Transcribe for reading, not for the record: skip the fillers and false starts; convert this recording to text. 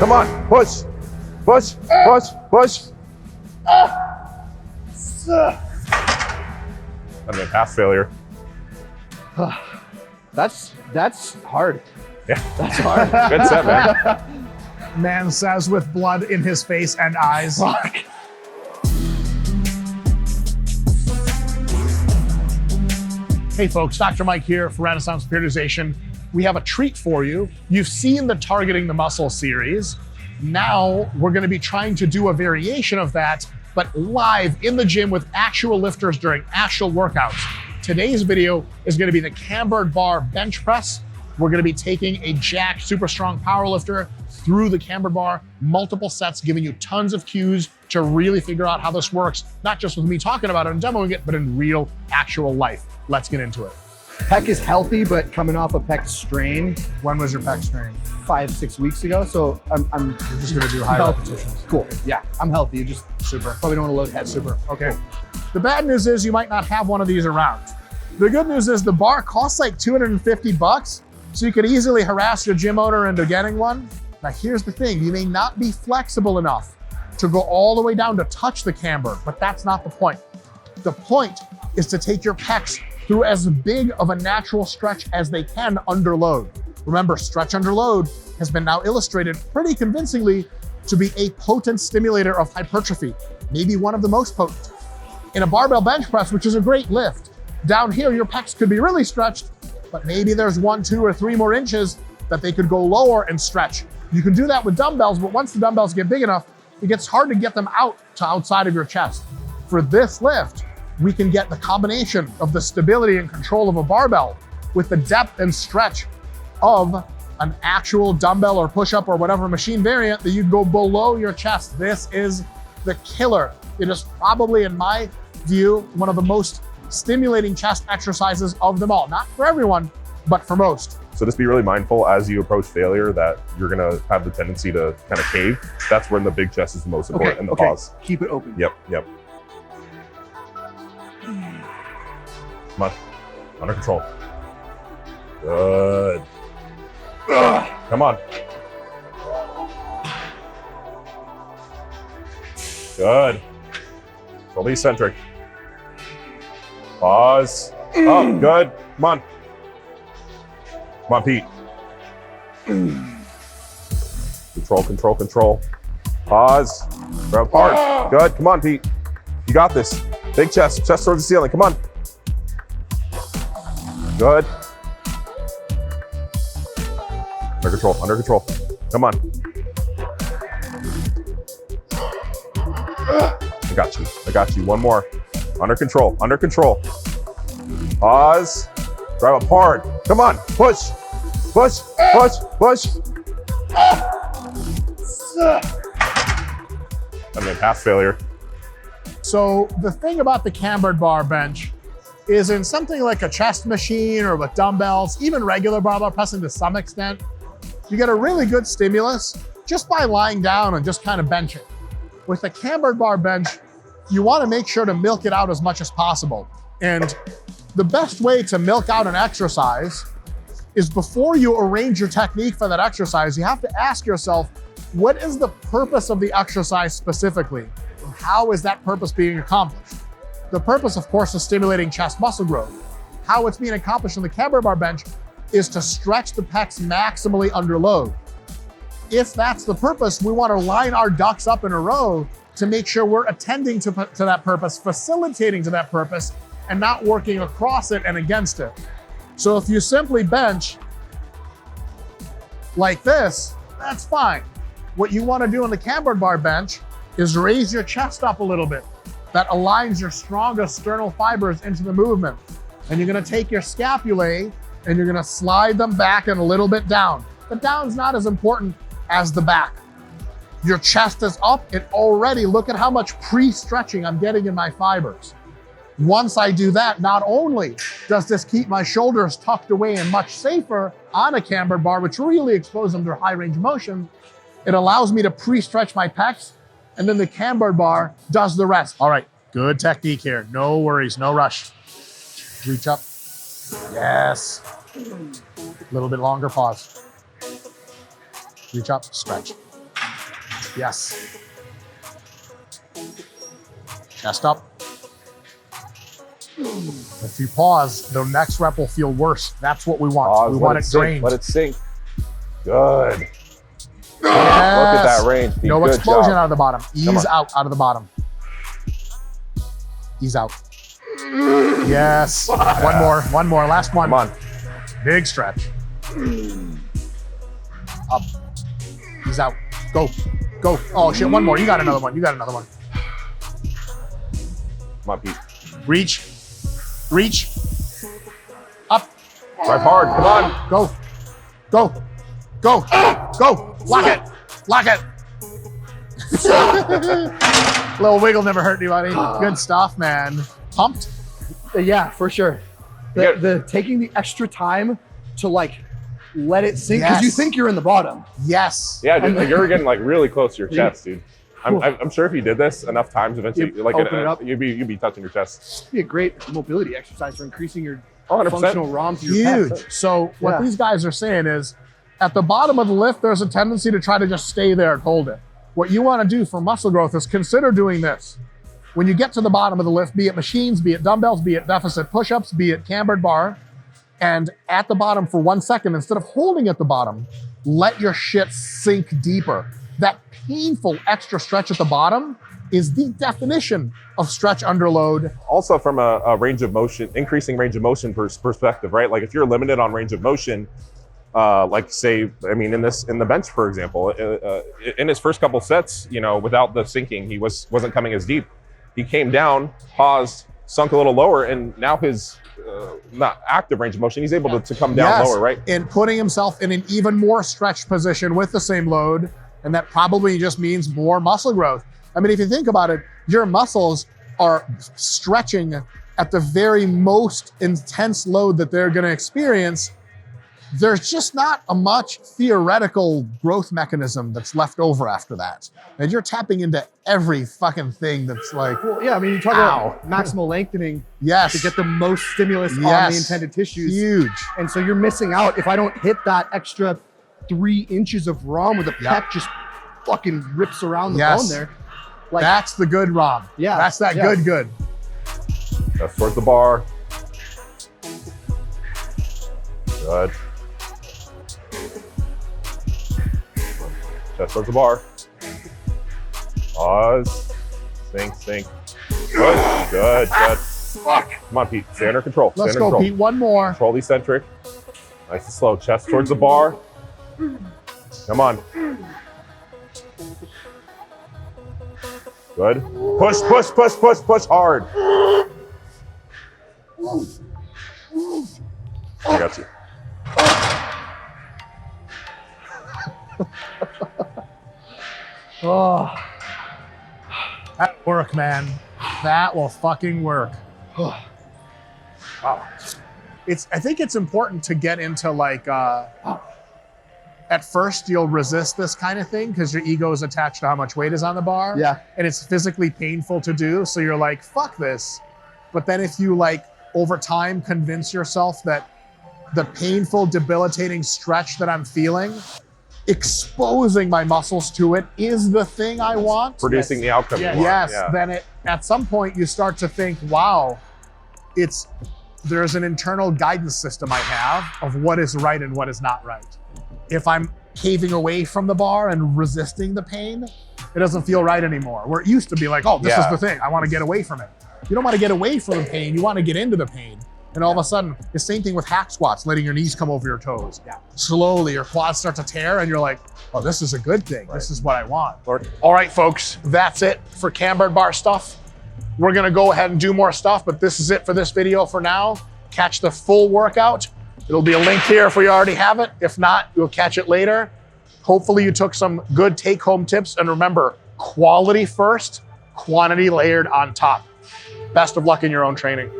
Come on, push, push, push, push. I mean, pass failure. That's hard. Yeah, That's hard. good set, man. Man says with blood in his face and eyes. Fuck. Hey folks, Dr. Mike here for Renaissance Periodization. We have a treat for you. You've seen the Targeting the Muscle series. Now we're gonna be trying to do a variation of that, but live in the gym with actual lifters during actual workouts. Today's video is gonna be the Cambered bar bench press. We're gonna be taking a jacked, super strong power lifter through the Cambered bar, multiple sets, giving you tons of cues to really figure out how this works, not just with me talking about it and demoing it, but in real, actual life. Let's get into it. Pec is healthy, but coming off a pec strain When was your pec strain? 5-6 weeks ago. So I'm You're just gonna do high healthy. repetitions. Cool. Yeah, I'm healthy. You just Super. probably don't want to load heavy. Super. Okay. The bad news is you might not have one of these around. The good news is the bar costs like 250 bucks, so you could easily harass your gym owner into getting one. Now here's the thing, you may not be flexible enough to go all the way down to touch the camber, but that's not the point. The point is to take your pecs through as big of a natural stretch as they can under load. Remember, stretch under load has been now illustrated pretty convincingly to be a potent stimulator of hypertrophy, maybe one of the most potent. In a barbell bench press, which is a great lift, down here your pecs could be really stretched, but maybe there's 1, 2, or 3 more inches that they could go lower and stretch. You can do that with dumbbells, but once the dumbbells get big enough, it gets hard to get them out to outside of your chest. For this lift, we can get the combination of the stability and control of a barbell with the depth and stretch of an actual dumbbell or push-up or whatever machine variant that you go below your chest. This is the killer. It is probably, in my view, one of the most stimulating chest exercises of them all. Not for everyone, but for most. So just be really mindful as you approach failure that you're gonna have the tendency to kind of cave. That's when the big chest is the most important, and the pause. Keep it open. Yep, yep. Come on, under control. Good. Come on. Good. Control the eccentric. Pause. Oh, good. Come on. Come on, Pete. Control, control, control. Pause. Grab hard. Good. Come on, Pete. You got this. Big chest. Chest towards the ceiling. Come on. Good. Under control. Under control. Come on. I got you. I got you. One more. Under control. Under control. Pause. Drive up hard. Come on. Push. Push. Push. Push. I mean, pass failure. So the thing about the Cambered bar bench is in something like a chest machine or with dumbbells, even regular barbell pressing to some extent, you get a really good stimulus just by lying down and just kind of benching. With the Cambered bar bench, you want to make sure to milk it out as much as possible. And the best way to milk out an exercise is before you arrange your technique for that exercise, you have to ask yourself, what is the purpose of the exercise specifically? And how is that purpose being accomplished? The purpose, of course, is stimulating chest muscle growth. How it's being accomplished in the Cambered bar bench is to stretch the pecs maximally under load. If that's the purpose, we want to line our ducks up in a row to make sure we're attending to that purpose, facilitating to that purpose, and not working across it and against it. So if you simply bench like this, that's fine. What you want to do in the Cambered bar bench is raise your chest up a little bit. That aligns your strongest sternal fibers into the movement. And you're going to take your scapulae and you're going to slide them back and a little bit down. The down's not as important as the back. Your chest is up. It already, look at how much pre-stretching I'm getting in my fibers. Once I do that, not only does this keep my shoulders tucked away and much safer on a Cambered bar, which really exposes them to high range of motion, it allows me to pre-stretch my pecs, and then the Cambered bar does the rest. All right, good technique here. No worries, no rush. Reach up. Yes. A little bit longer, pause. Reach up, stretch. Yes. Chest up. If you pause, the next rep will feel worse. That's what we want. Pause, we let want it sink, drained. Let it sink. Good. Yes. Look at that range. Pete. No Good explosion job. out of the bottom. Ease out of the bottom. Ease out. Yes. One more. Last one. Come on. Big stretch. Up. Ease out. Go. Go. Oh shit, one more. You got another one. Come on, Pete. Reach. Reach. Up. Drive hard. Come on. Go. Go. Go. Go. Lock it. Lock it. Little wiggle never hurt anybody. Good stuff, man. Pumped? Yeah, for sure. The taking the extra time to like let it sink because you Yes. think you're in the bottom. Yes. Yeah, dude, like, you're getting like really close to your chest, dude. I'm sure if you did this enough times, eventually, You like open it up. you'd be touching your chest. It'd be a great mobility exercise for increasing your 100%. functional ROM to your Huge. pecs. So what Yeah. these guys are saying is, at the bottom of the lift, there's a tendency to try to just stay there and hold it. What you want to do for muscle growth is consider doing this. When you get to the bottom of the lift, be it machines, be it dumbbells, be it deficit push-ups, be it cambered bar, and at the bottom for 1 second, instead of holding at the bottom, let your shit sink deeper. That painful extra stretch at the bottom is the definition of stretch under load. Also, from a range of motion, increasing range of motion perspective, right? Like if you're limited on range of motion, like say, I mean, in the bench, for example, in his first couple sets, you know, without the sinking, he wasn't coming as deep. He came down, paused, sunk a little lower, and now his not active range of motion, he's able to come down lower, right? And putting himself in an even more stretched position with the same load, and that probably just means more muscle growth. I mean, if you think about it, your muscles are stretching at the very most intense load that they're going to experience. There's just not a much theoretical growth mechanism that's left over after that. And you're tapping into every fucking thing that's like, Well, yeah, I mean, you talk about maximal lengthening yes, to get the most stimulus on the Yes. intended tissues. huge. And so you're missing out if I don't hit that extra 3 inches of ROM where the pec just fucking rips around the bone there. Like, That's the good ROM. Yeah, That's that yeah. good. Chest towards the bar. Good. Chest towards the bar. Pause. Sink. Good. Fuck. Come on, Pete. Stay under control. Let's Stay go, under control. Pete. One more. Control the eccentric. Nice and slow. Chest towards the bar. Come on. Good. Push hard. I got you. oh, That work, man. That will fucking work. Wow. I think it's important to get into like, at first you'll resist this kind of thing because your ego is attached to how much weight is on the bar. yeah. And it's physically painful to do. So you're like, fuck this. But then if you like over time convince yourself that the painful, debilitating stretch that I'm feeling, exposing my muscles to it is the thing I want. Producing the outcome you want. Yes, Yeah. then at some point you start to think, wow, there's an internal guidance system I have of what is right and what is not right. If I'm caving away from the bar and resisting the pain, it doesn't feel right anymore. Where it used to be like, oh, this is the thing. I want to get away from it. You don't want to get away from the pain. You want to get into the pain. And all of a sudden, the same thing with hack squats, letting your knees come over your toes. Yeah. Slowly, your quads start to tear and you're like, oh, this is a good thing. Right. This is what I want. All right, folks, that's it for cambered bar stuff. We're gonna go ahead and do more stuff, but this is it for this video for now. Catch the full workout. It'll be a link here if we already have it. If not, you'll catch it later. Hopefully you took some good take-home tips. And remember, quality first, quantity layered on top. Best of luck in your own training.